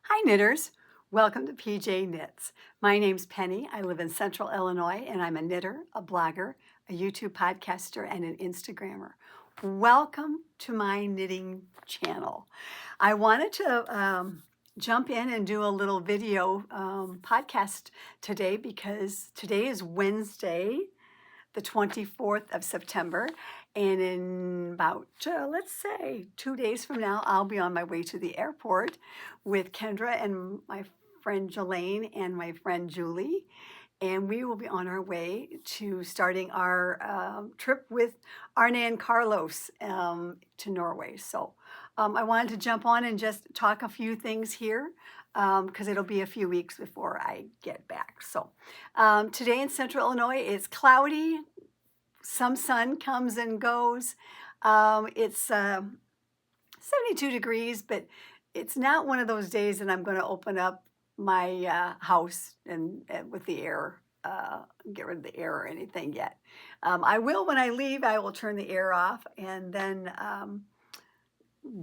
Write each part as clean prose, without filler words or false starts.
Hi knitters, welcome to PJ Knits. My name's Penny. I live in Central Illinois and I'm a knitter, a blogger, a YouTube podcaster, and an Instagrammer. Welcome to my knitting channel. I wanted to jump in and do a little video podcast today because today is Wednesday, the 24th of September, and in about, let's say, 2 days from now, I'll be on my way to the airport with Kendra and my friend Jelaine and my friend Julie, and we will be on our way to starting our trip with Arne and Carlos to Norway. So I wanted to jump on and just talk a few things here because it'll be a few weeks before I get back. So today in Central Illinois, it's cloudy. Some sun comes and goes. It's 72 degrees, but it's not one of those days that I'm going to open up my house and with the air, get rid of the air or anything yet. I will when I leave. I will turn the air off and then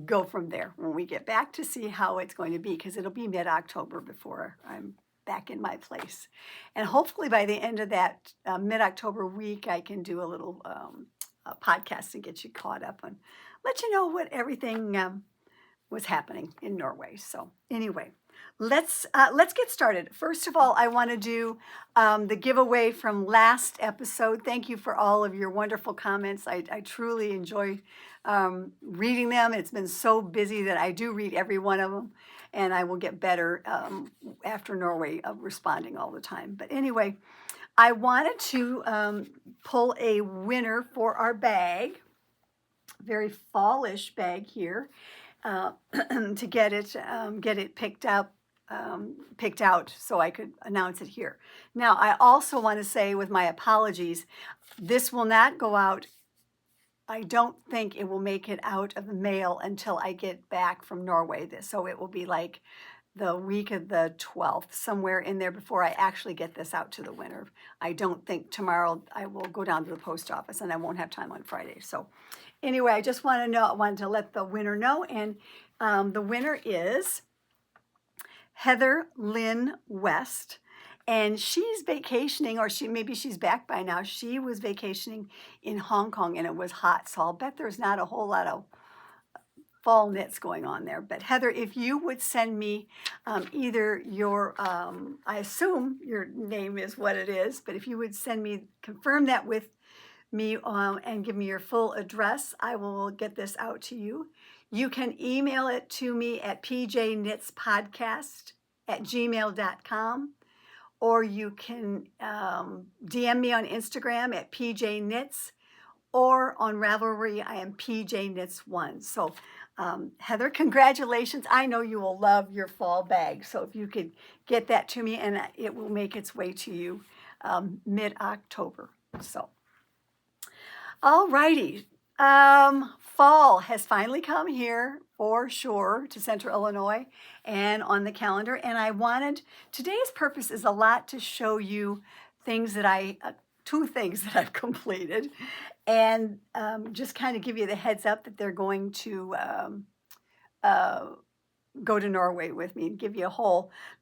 go from there when we get back to see how it's going to be, because it'll be mid-October before I'm back in my place. And hopefully by the end of that mid-October week, I can do a little podcast and get you caught up and let you know what everything was happening in Norway. So anyway, let's get started. First of all, I want to do the giveaway from last episode. Thank you for all of your wonderful comments. I truly enjoy reading them. It's been so busy that I do read every one of them, and I will get better after Norway of responding all the time. But anyway, I wanted to pull a winner for our bag, very fallish bag here, to get it picked out so I could announce it here. Now, I also want to say, with my apologies, this will not go out. I don't think it will make it out of the mail until I get back from Norway. So it will be like the week of the 12th, somewhere in there before I actually get this out to the winner. I don't think tomorrow I will go down to the post office and I won't have time on Friday. So anyway, I just wanted to let the winner know. And the winner is Heather Lynn West. And she's vacationing, or maybe she's back by now. She was vacationing in Hong Kong and it was hot. So I'll bet there's not a whole lot of fall knits going on there. But Heather, if you would send me either your, I assume your name is what it is, but if you would confirm that with me and give me your full address, I will get this out to you. You can email it to me at pjknitspodcast@gmail.com, or you can DM me on Instagram at pjknits, or on Ravelry, I am pjknits1. So Heather, congratulations. I know you will love your fall bag. So if you could get that to me, and it will make its way to you mid-October. So, all righty. Fall has finally come here for sure to Central Illinois and on the calendar. And today's purpose is a lot to show you things that two things that I've completed, and just kind of give you the heads up that they're going to go to Norway with me and give you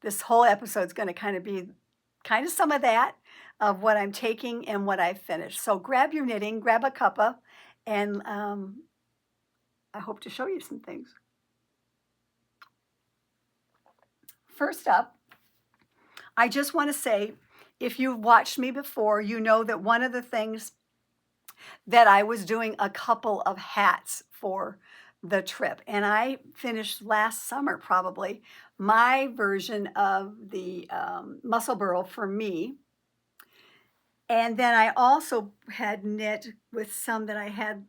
this whole episode's going to kind of be some of that, of what I'm taking and what I've finished. So grab your knitting, grab a cuppa, and I hope to show you some things. First up, I just want to say, if you've watched me before, you know that one of the things that I was doing a couple of hats for the trip, and I finished last summer probably my version of the Musselburgh for me. And then I also had knit with some that I had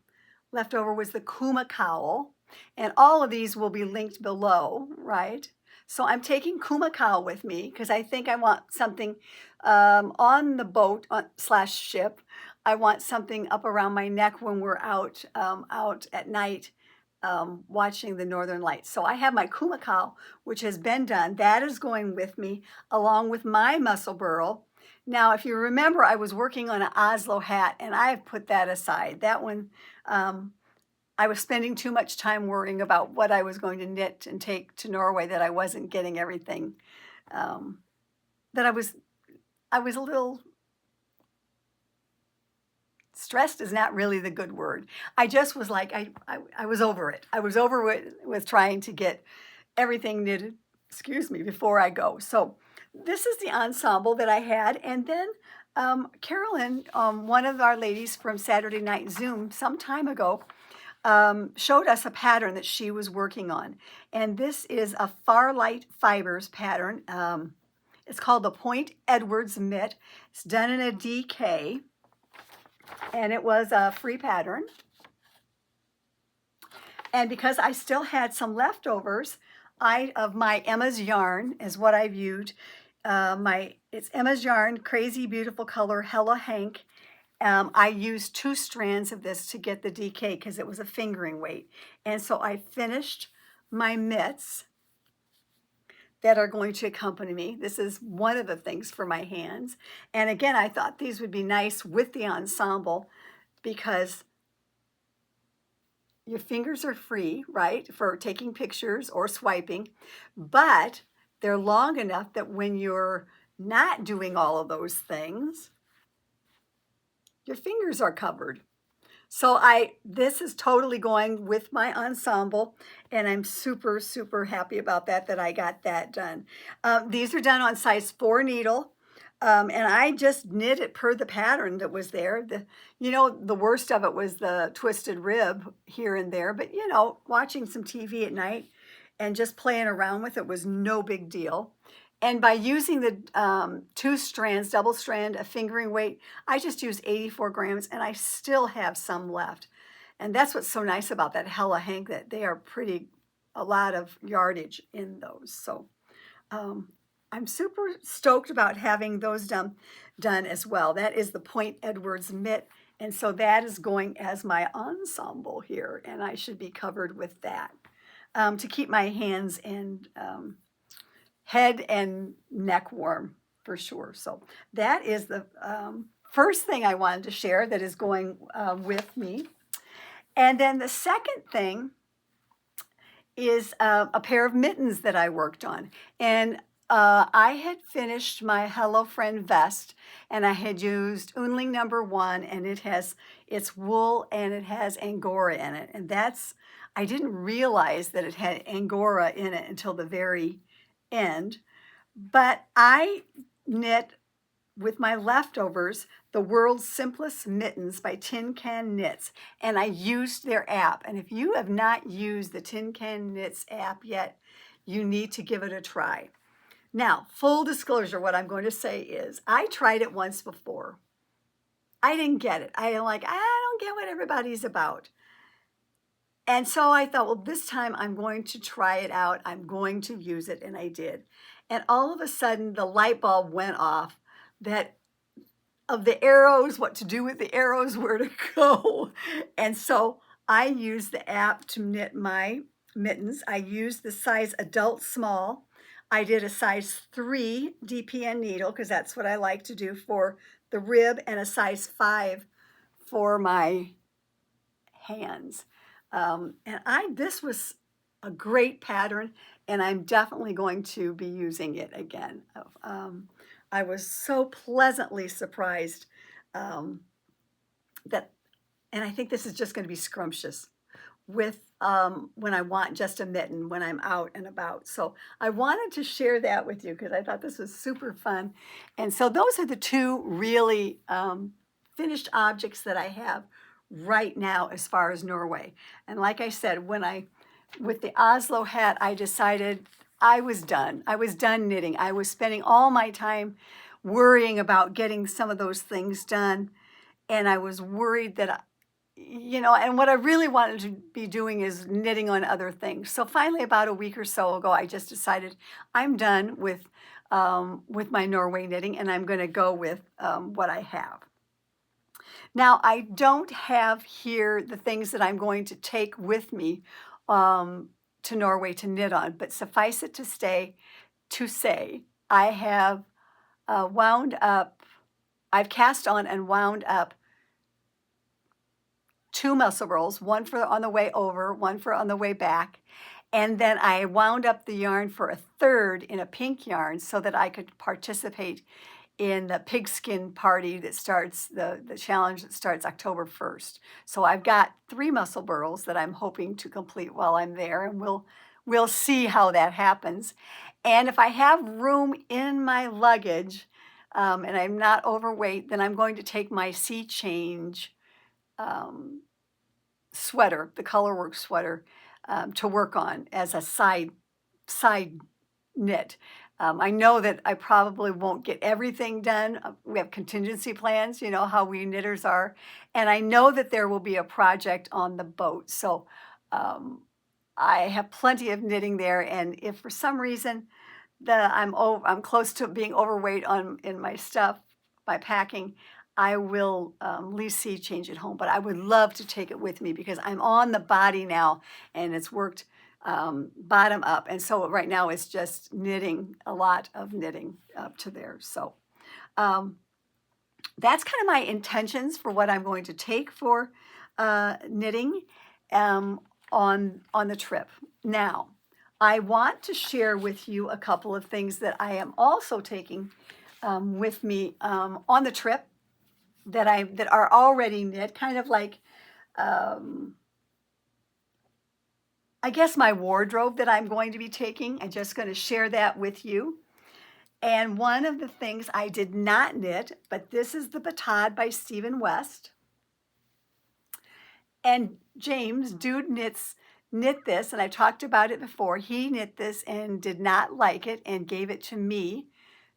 left over, was the Cooma Cowl, and all of these will be linked below, right? So I'm taking Cooma Cowl with me because I think I want something on the boat / ship. I want something up around my neck when we're out at night watching the Northern Lights. So I have my Cooma Cowl, which has been done. That is going with me along with my Musselburgh. Now, if you remember, I was working on an Oslo hat, and I've put that aside. That one I was spending too much time worrying about what I was going to knit and take to Norway that I wasn't getting everything, that I was a little stressed is not really the good word. I just was like, I was over it. I was over with trying to get everything knitted, excuse me, before I go. So this is the ensemble that I had. And then Carolyn, one of our ladies from Saturday Night Zoom some time ago, showed us a pattern that she was working on. And this is a Farlight Fibers pattern. It's called the Point Edwards Mitt. It's done in a DK. And it was a free pattern. And because I still had some leftovers, of my Emma's yarn is what I've used. It's Emma's yarn, Crazy Beautiful Color, Hella Hank. I used 2 strands of this to get the DK because it was a fingering weight. And so I finished my mitts that are going to accompany me. This is one of the things for my hands. And again, I thought these would be nice with the ensemble because your fingers are free, right, for taking pictures or swiping, but they're long enough that when you're not doing all of those things, your fingers are covered. So this is totally going with my ensemble, and I'm super, super happy about that I got that done. These are done on size 4 needle, and I just knit it per the pattern that was there. The worst of it was the twisted rib here and there, but watching some TV at night and just playing around with it was no big deal. And by using the 2 strands, double strand, a fingering weight, I just used 84 grams and I still have some left. And that's what's so nice about that Hella Hank, that they are a lot of yardage in those. So I'm super stoked about having those done as well. That is the Point Edwards mitt. And so that is going as my ensemble here. And I should be covered with that to keep my hands and head and neck warm for sure. So that is the first thing I wanted to share that is going with me. And then the second thing is a pair of mittens that I worked on. And I had finished my Hello Friend vest, and I had used Unling #1, and it's wool and it has Angora in it. And I didn't realize that it had Angora in it until the very end, but I knit with my leftovers the World's Simplest Mittens by Tin Can Knits, and I used their app. And if you have not used the Tin Can Knits app yet, you need to give it a try. Now, full disclosure, what I'm going to say is I tried it once before. I didn't get it. I don't get what everybody's about. And so I thought, well, this time I'm going to try it out. I'm going to use it, and I did. And all of a sudden, the light bulb went off of the arrows, what to do with the arrows, where to go. And so I used the app to knit my mittens. I used the size adult small. I did a size 3 DPN needle because that's what I like to do for the rib, and a size 5 for my hands. This was a great pattern, and I'm definitely going to be using it again. I was so pleasantly surprised and I think this is just going to be scrumptious with when I want just a mitten when I'm out and about. So I wanted to share that with you because I thought this was super fun. And so those are the 2 really finished objects that I have right now as far as Norway. And like I said, with the Oslo hat, I decided I was done. I was done knitting. I was spending all my time worrying about getting some of those things done. And I was worried that, and what I really wanted to be doing is knitting on other things. So finally, about a week or so ago, I just decided I'm done with my Norway knitting, and I'm going to go with what I have. Now, I don't have here the things that I'm going to take with me to Norway to knit on, but suffice it to say, I have I've cast on and wound up 2 Musselburghs, one for on the way over, one for on the way back. And then I wound up the yarn for a third in a pink yarn so that I could participate in the pigskin party that starts, the challenge that starts October 1st. So I've got 3 Musselburghs that I'm hoping to complete while I'm there, and we'll see how that happens. And if I have room in my luggage, and I'm not overweight, then I'm going to take my Sea Change sweater, the colorwork sweater, to work on as a side knit. I know that I probably won't get everything done. We have contingency plans, you know how we knitters are. And I know that there will be a project on the boat. So I have plenty of knitting there. And if for some reason I'm close to being overweight in my stuff, my packing, I will leave Sea Change at home. But I would love to take it with me because I'm on the body now and it's worked bottom up. And so right now it's just knitting, a lot of knitting up to there. So that's kind of my intentions for what I'm going to take for knitting on the trip. Now, I want to share with you a couple of things that I am also taking with me on the trip that are already knit, kind of like I guess my wardrobe that I'm going to be taking. I'm just going to share that with you. And one of the things I did not knit, but this is the Batad by Stephen West. And James, DudeKnits, knit this, and I talked about it before. He knit this and did not like it and gave it to me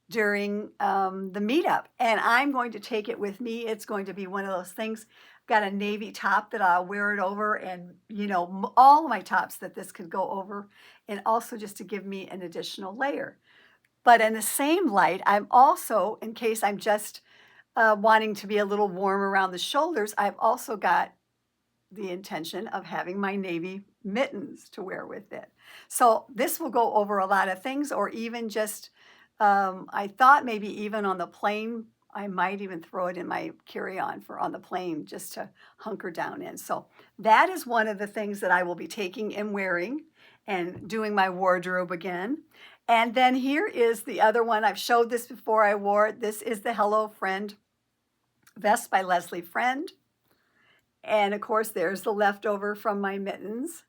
during the meetup. And I'm going to take it with me. It's going to be one of those things. Got a navy top that I'll wear it over, and you know, all of my tops that this could go over, and also just to give me an additional layer. But in the same light, I'm also, in case I'm just wanting to be a little warm around the shoulders, I've also got the intention of having my navy mittens to wear with it. So this will go over a lot of things, or even just, I thought maybe even on the plane, I might even throw it in my carry-on for on the plane just to hunker down in. So that is one of the things that I will be taking and wearing and doing my wardrobe again. And then here is the other one. I've showed this before I wore it. This is the Hello Friend vest by Leslie Friend. And of course, there's the leftover from my mittens.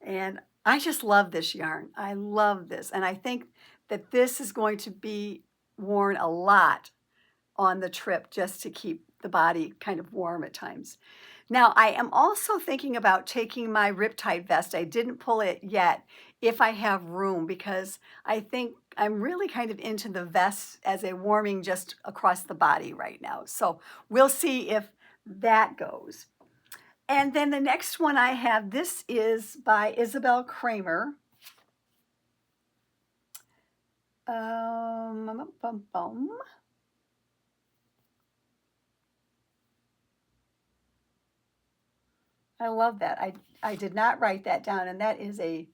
And I just love this yarn. I love this. And I think that this is going to be worn a lot on the trip just to keep the body kind of warm at times. Now, I am also thinking about taking my Riptide vest. I didn't pull it yet if I have room, because I think I'm really kind of into the vest as a warming just across the body right now. So we'll see if that goes. And then the next one I have, this is by Isabel Kramer. I love that. I did not write that down, and that is a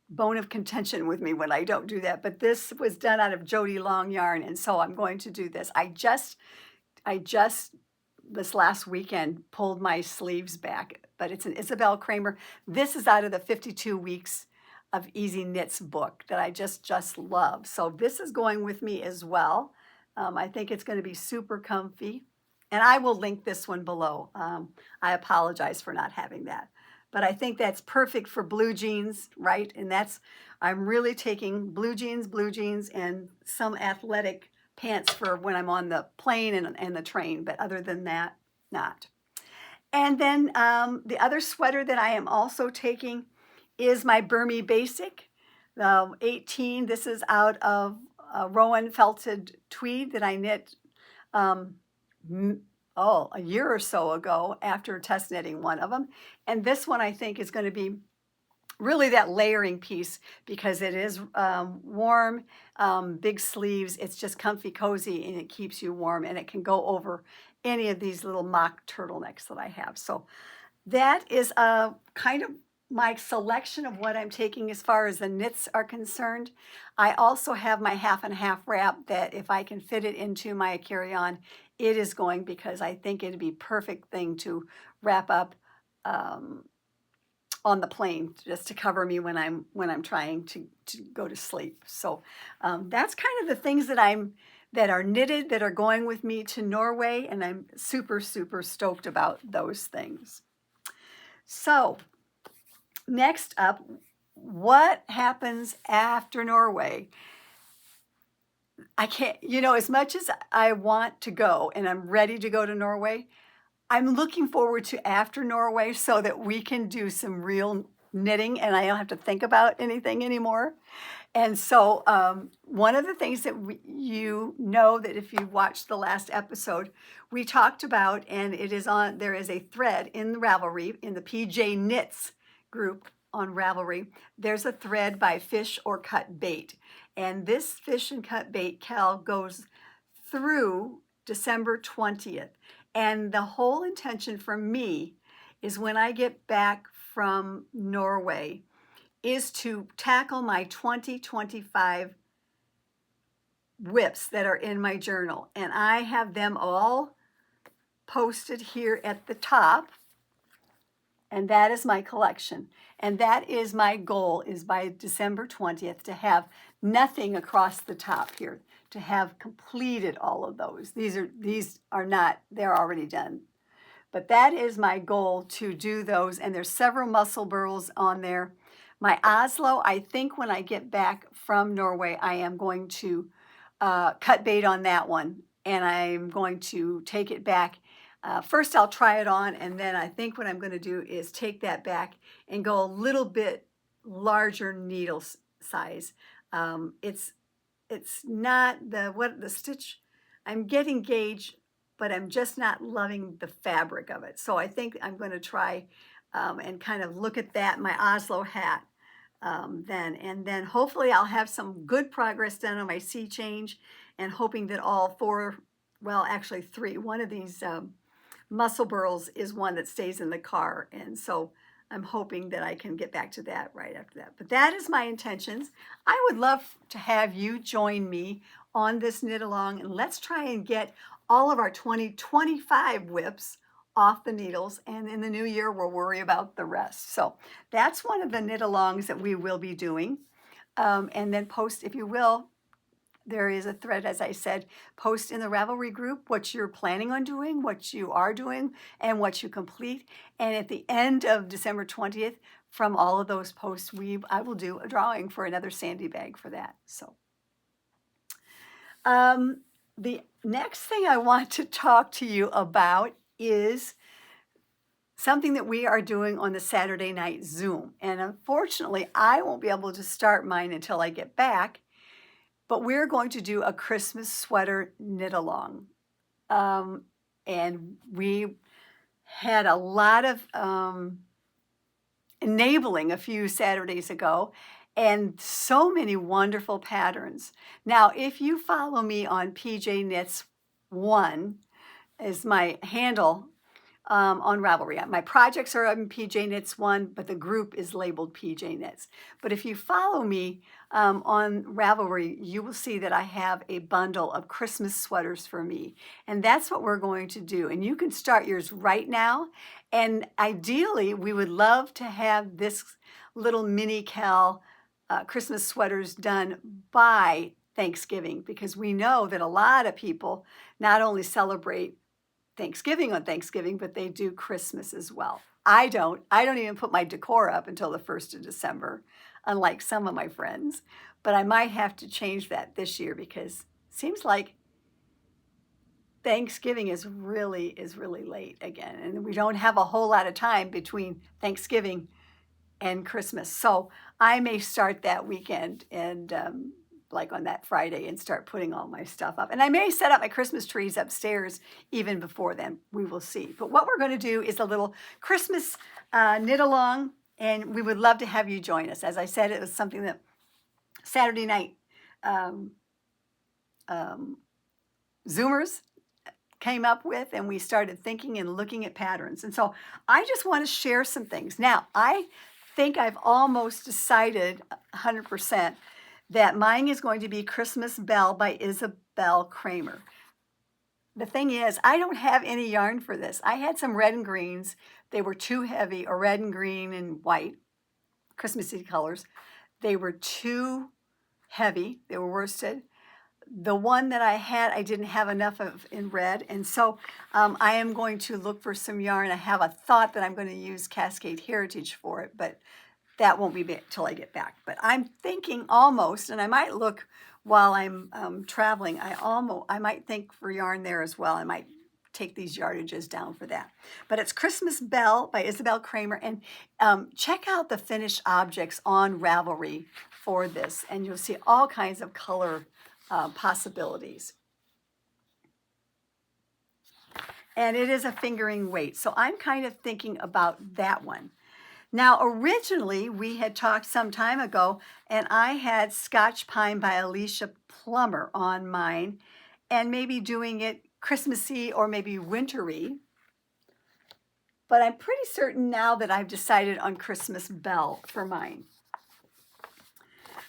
bone of contention with me when I don't do that. But this was done out of Jody Long yarn, and so I'm going to do this. I just this last weekend pulled my sleeves back, but it's an Isabel Kramer. This is out of the 52 Weeks of Easy Knits book that I just love. So this is going with me as well. I think it's going to be super comfy. And I will link this one below. I apologize for not having that. But I think that's perfect for blue jeans, right? And I'm really taking blue jeans, and some athletic pants for when I'm on the plane and the train. But other than that, not. And then the other sweater that I am also taking is my Bermy Basic, the 18. This is out of Rowan felted tweed that I knit a year or so ago after test knitting one of them. And this one I think is going to be really that layering piece because it is warm, big sleeves. It's just comfy, cozy, and it keeps you warm, and it can go over any of these little mock turtlenecks that I have. So that is kind of my selection of what I'm taking as far as the knits are concerned. I also have my half and half wrap that if I can fit it into my carry-on, it is going, because I think it'd be perfect thing to wrap up on the plane, just to cover me when I'm trying to go to sleep. So that's kind of the things that are knitted, that are going with me to Norway, and I'm super, super stoked about those things. So next up, what happens after Norway? I can't, as much as I want to go and I'm ready to go to Norway, I'm looking forward to after Norway so that we can do some real knitting and I don't have to think about anything anymore. And so one of the things that that if you watched the last episode, we talked about, and there is a thread in the Ravelry, in the pjknits group on Ravelry, there's a thread by Fish or Cut Bait. And this Fish and Cut Bait KAL goes through December 20th. And the whole intention for me is when I get back from Norway is to tackle my 2025 whips that are in my journal. And I have them all posted here at the top. And that is my collection. And that is my goal, is by December 20th to have nothing across the top here, to have completed all of those. These are not, they're already done. But that is my goal, to do those. And there's several Musselburghs on there. My Oslo, I think when I get back from Norway, I am going to cut bait on that one. And I'm going to take it back. First, I'll try it on. And then I think what I'm going to do is take that back and go a little bit larger needle size. It's not the stitch. I'm getting gauge, but I'm just not loving the fabric of it. So I think I'm going to try and kind of look at that, my Oslo hat, then. And then hopefully I'll have some good progress done on my sea change, and hoping that all four, well, actually three, one of these Musselburghs is one that stays in the car. And so I'm hoping that I can get back to that right after that. But that is my intentions. I would love to have you join me on this knit along, and let's try and get all of our 2025 whips off the needles, and in the new year we'll worry about the rest. So that's one of the knit alongs that we will be doing. And then post, if you will, there is a thread, as I said, post in the Ravelry group what you're planning on doing, what you are doing, and what you complete. And at the end of December 20th, from all of those posts, I will do a drawing for another Sandy bag for that. So the next thing I want to talk to you about is something that we are doing on the Saturday night Zoom. And unfortunately, I won't be able to start mine until I get back. But we're going to do a Christmas sweater knit along. And we had a lot of enabling a few Saturdays ago, and so many wonderful patterns. Now, if you follow me on pjknits1 is my handle on Ravelry. My projects are on pjknits1, but the group is labeled pjknits. But if you follow me on Ravelry, you will see that I have a bundle of Christmas sweaters for me. And that's what we're going to do. And you can start yours right now. And ideally, we would love to have this little mini KAL Christmas sweaters done by Thanksgiving, because we know that a lot of people not only celebrate Thanksgiving on Thanksgiving, but they do Christmas as well. I don't even put my decor up until the 1st of December, unlike some of my friends. But I might have to change that this year, because it seems like Thanksgiving is really late again. And we don't have a whole lot of time between Thanksgiving and Christmas. So I may start that weekend and like on that Friday, and start putting all my stuff up. And I may set up my Christmas trees upstairs even before then. We will see. But what we're going to do is a little Christmas knit along, and we would love to have you join us. As I said, it was something that Saturday night Zoomers came up with, and we started thinking and looking at patterns. And so I just want to share some things. Now, I think I've almost decided 100% that mine is going to be Christmas Belle by Isabel Kramer. the thing is, I don't have any yarn for this. I had some red and greens. They were too heavy, or red and green and white, Christmassy colors. They were too heavy. They were worsted. The one that I had, I didn't have enough of in red, and so I am going to look for some yarn. I have a thought that I'm going to use Cascade Heritage for it, but that won't be till I get back. But I'm thinking almost, and I might look while I'm traveling, I might think for yarn there as well. I might take these yardages down for that. But it's Christmas Belle by Isabel Kramer, and check out the finished objects on Ravelry for this, and you'll see all kinds of color possibilities. And it is a fingering weight, so I'm kind of thinking about that one. Now, originally, we had talked some time ago, and I had Scotch Pine by Alicia Plummer on mine, and maybe doing it Christmassy or maybe wintry. But I'm pretty certain now that I've decided on Christmas Belle for mine.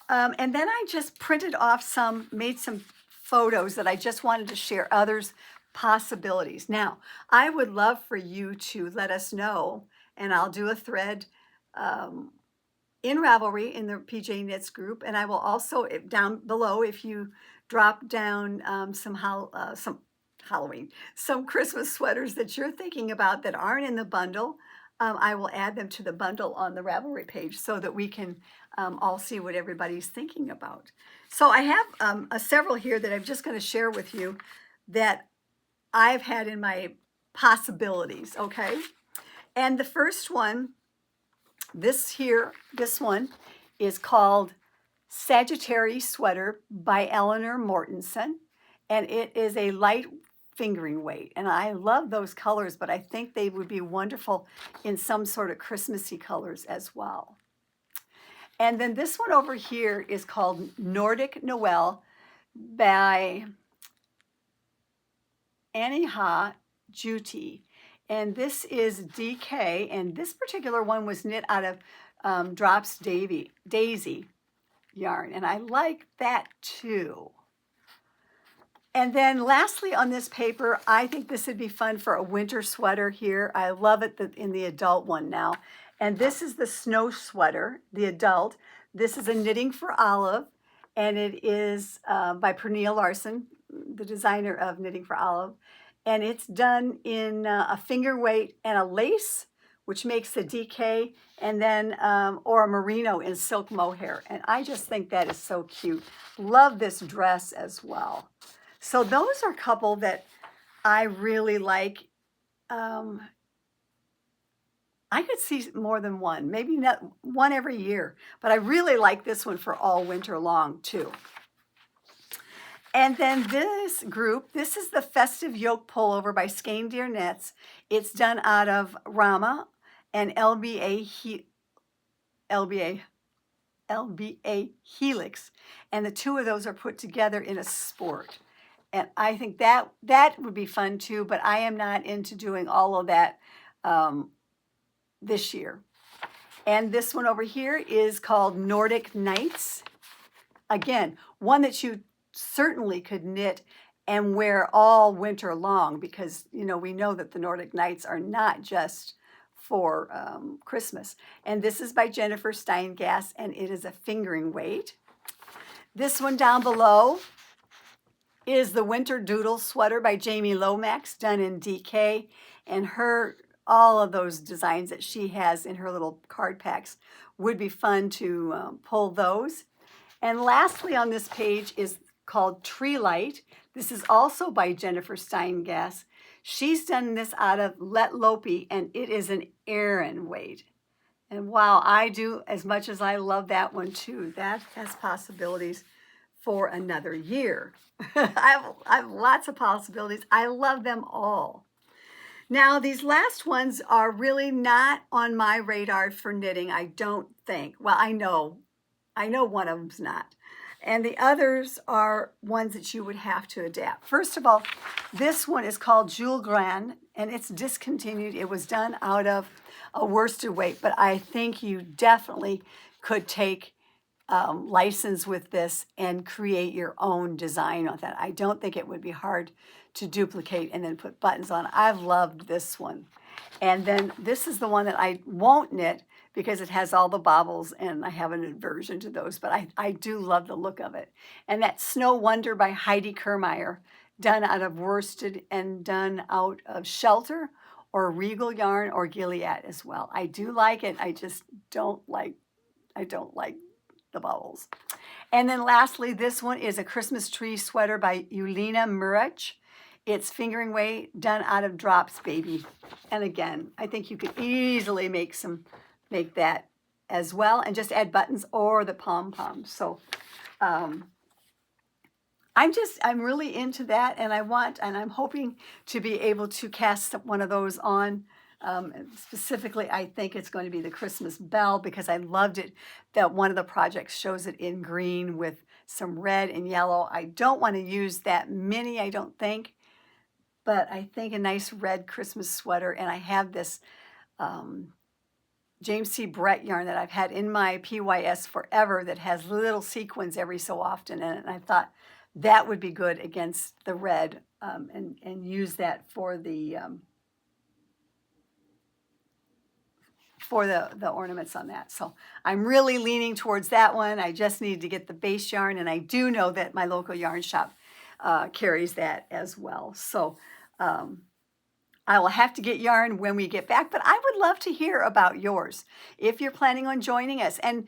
And then I just printed off made some photos that I just wanted to share others' possibilities. Now, I would love for you to let us know, and I'll do a thread in Ravelry in the PJ Knits group, and I will also, down below, if you drop down some Halloween, some Christmas sweaters that you're thinking about that aren't in the bundle, I will add them to the bundle on the Ravelry page so that we can all see what everybody's thinking about. So I have several here that I'm just going to share with you that I've had in my possibilities, okay? And the first one, this one is called Sagittari Sweater by Eleanor Mortensen, and it is a light fingering weight, and I love those colors, but I think they would be wonderful in some sort of Christmassy colors as well. And then this one over here is called Nordic Noel by Aniha Juti, and this is DK, and this particular one was knit out of Drops Daisy yarn, and I like that too. And then lastly on this paper, I think this would be fun for a winter sweater here. I love it in the adult one now. And this is the snow sweater, the adult. This is a Knitting for Olive, and it is by Pernille Larsen, the designer of Knitting for Olive. And it's done in a finger weight and a lace, which makes the DK, and then, or a merino in silk mohair. And I just think that is so cute. Love this dress as well. So those are a couple that I really like. I could see more than one, maybe not one every year, but I really like this one for all winter long too. And then this group, this is the Festive Yoke Pullover by Skein Knits. It's done out of Rama and LBA Helix, and the two of those are put together in a sport. And I think that would be fun too, but I am not into doing all of that this year. And this one over here is called Nordic Nights. Again, one that you certainly could knit and wear all winter long, because we know that the Nordic Nights are not just for Christmas. And this is by Jennifer Steingass, and it is a fingering weight. This one down below is the Winter Doodle Sweater by Jamie Lomax, done in DK, and all of those designs that she has in her little card packs would be fun to pull those. And lastly on this page is called Treelight. This is also by Jennifer Steingass. She's done this out of Let Lopi, and it is an Aran weight. And wow, I do, as much as I love that one too, that has possibilities for another year. I have lots of possibilities. I love them all. Now, these last ones are really not on my radar for knitting, I don't think. Well, I know one of them's not. And the others are ones that you would have to adapt. First of all, this one is called Julgran, and it's discontinued. It was done out of a worsted weight, but I think you definitely could take license with this and create your own design on that. I don't think it would be hard to duplicate and then put buttons on. I've loved this one. And then this is the one that I won't knit because it has all the bobbles and I have an aversion to those, but I do love the look of it. And that's Snow Wonder by Heidi Kermeyer, done out of worsted and done out of Shelter or Regal yarn or Gilead as well. I do like it. I just don't like the bubbles. And then lastly, this one is a Christmas tree sweater by Ulina Murach. It's fingering weight, done out of Drops Baby. And again, I think you could easily make that as well and just add buttons or the pom-poms. So I'm really into that, and I'm hoping to be able to cast one of those on. Specifically, I think it's going to be the Christmas Belle because I loved it that one of the projects shows it in green with some red and yellow. I don't want to use that many, I don't think, but I think a nice red Christmas sweater, and I have this James C. Brett yarn that I've had in my PYS forever that has little sequins every so often in it, and I thought that would be good against the red and use that for the ornaments on that. So I'm really leaning towards that one. I just need to get the base yarn, and I do know that my local yarn shop carries that as well. So I will have to get yarn when we get back, but I would love to hear about yours if you're planning on joining us. And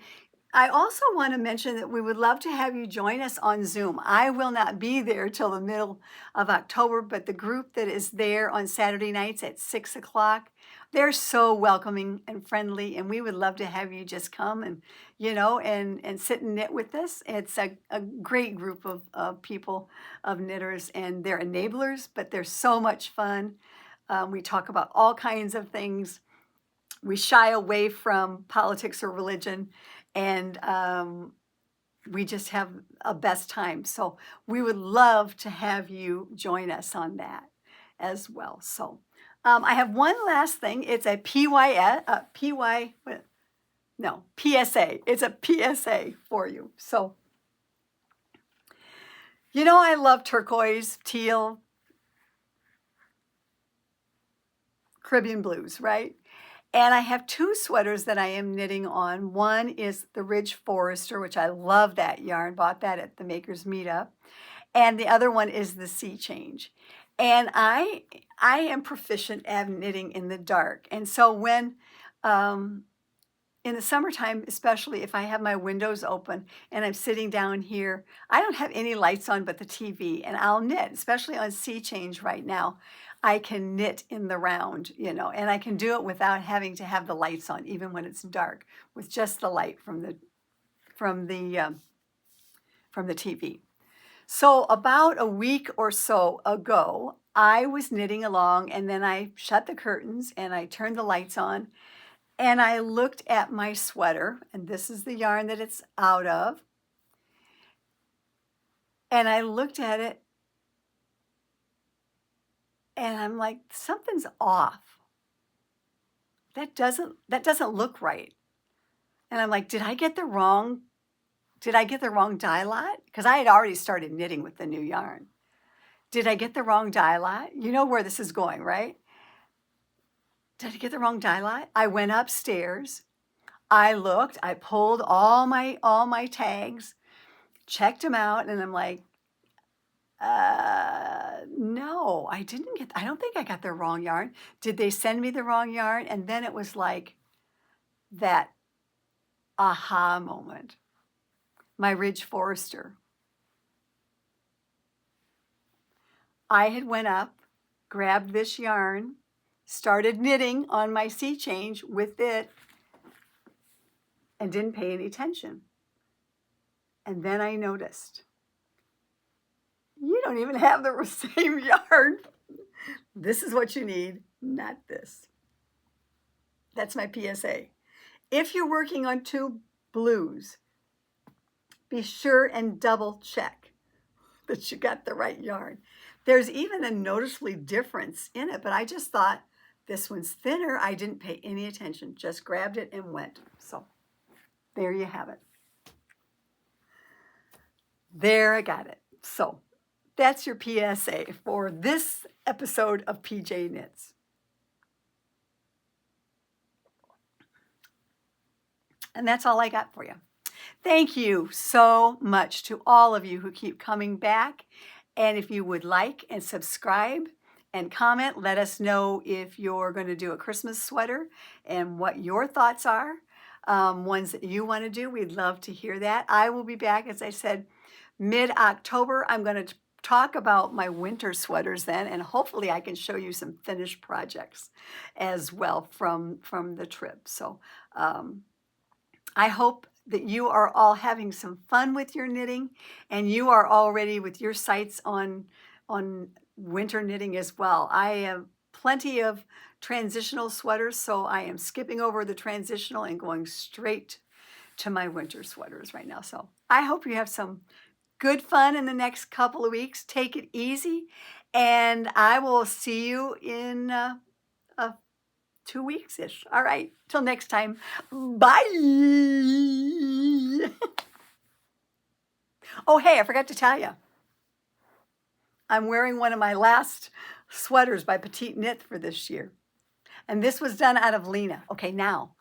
I also want to mention that we would love to have you join us on Zoom. I will not be there till the middle of October, but the group that is there on Saturday nights at 6 o'clock, they're so welcoming and friendly, and we would love to have you just come and, and sit and knit with us. It's a great group of people, of knitters, and they're enablers, but they're so much fun. We talk about all kinds of things. We shy away from politics or religion, and we just have a best time. So we would love to have you join us on that as well. So I have one last thing. It's a PSA. It's a PSA for you. So, I love turquoise, teal, Caribbean blues, right? And I have two sweaters that I am knitting on. One is the Ridge Forester, which I love that yarn. Bought that at the Makers Meetup. And the other one is the Sea Change. And I am proficient at knitting in the dark. And so when, in the summertime, especially if I have my windows open and I'm sitting down here, I don't have any lights on but the TV, and I'll knit, especially on Sea Change right now. I can knit in the round, and I can do it without having to have the lights on, even when it's dark, with just the light from the TV. So about a week or so ago, I was knitting along, and then I shut the curtains and I turned the lights on, and I looked at my sweater, and this is the yarn that it's out of, and I looked at it, and I'm like, something's off. That doesn't look right. And I'm like, did I get the wrong dye lot? Because I had already started knitting with the new yarn. Did I get the wrong dye lot? You know where this is going, right? Did I get the wrong dye lot? I went upstairs. I looked. I pulled all my tags, checked them out, and I'm like, no, I don't think I got the wrong yarn. Did they send me the wrong yarn? And then it was like that aha moment. My Ridge Forester. I had went up, grabbed this yarn, started knitting on my Sea Change with it, and didn't pay any attention. And then I noticed, you don't even have the same yarn. This is what you need, not this. That's my PSA. If you're working on two blues, be sure and double check that you got the right yarn. There's even a noticeably difference in it, but I just thought this one's thinner. I didn't pay any attention, just grabbed it and went. So there you have it. There, I got it. So that's your PSA for this episode of PJ Knits. And that's all I got for you. Thank you so much to all of you who keep coming back. And if you would like and subscribe and comment, let us know if you're going to do a Christmas sweater and what your thoughts are. Ones that you want to do, we'd love to hear that. I will be back, as I said, mid-October. I'm going to talk about my winter sweaters then, and hopefully I can show you some finished projects as well from the trip. So I hope that you are all having some fun with your knitting, and you are already with your sights on winter knitting as well. I have plenty of transitional sweaters, so I am skipping over the transitional and going straight to my winter sweaters right now. So I hope you have some good fun in the next couple of weeks. Take it easy, and I will see you in 2 weeks-ish. All right, till next time. Bye. Oh, hey, I forgot to tell you. I'm wearing one of my last sweaters by Petite Knit for this year. And this was done out of Lena. Okay, now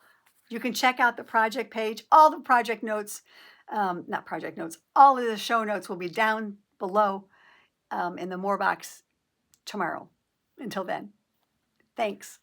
you can check out the project page. All the project notes, not project notes, all of the show notes will be down below in the More box tomorrow. Until then, thanks.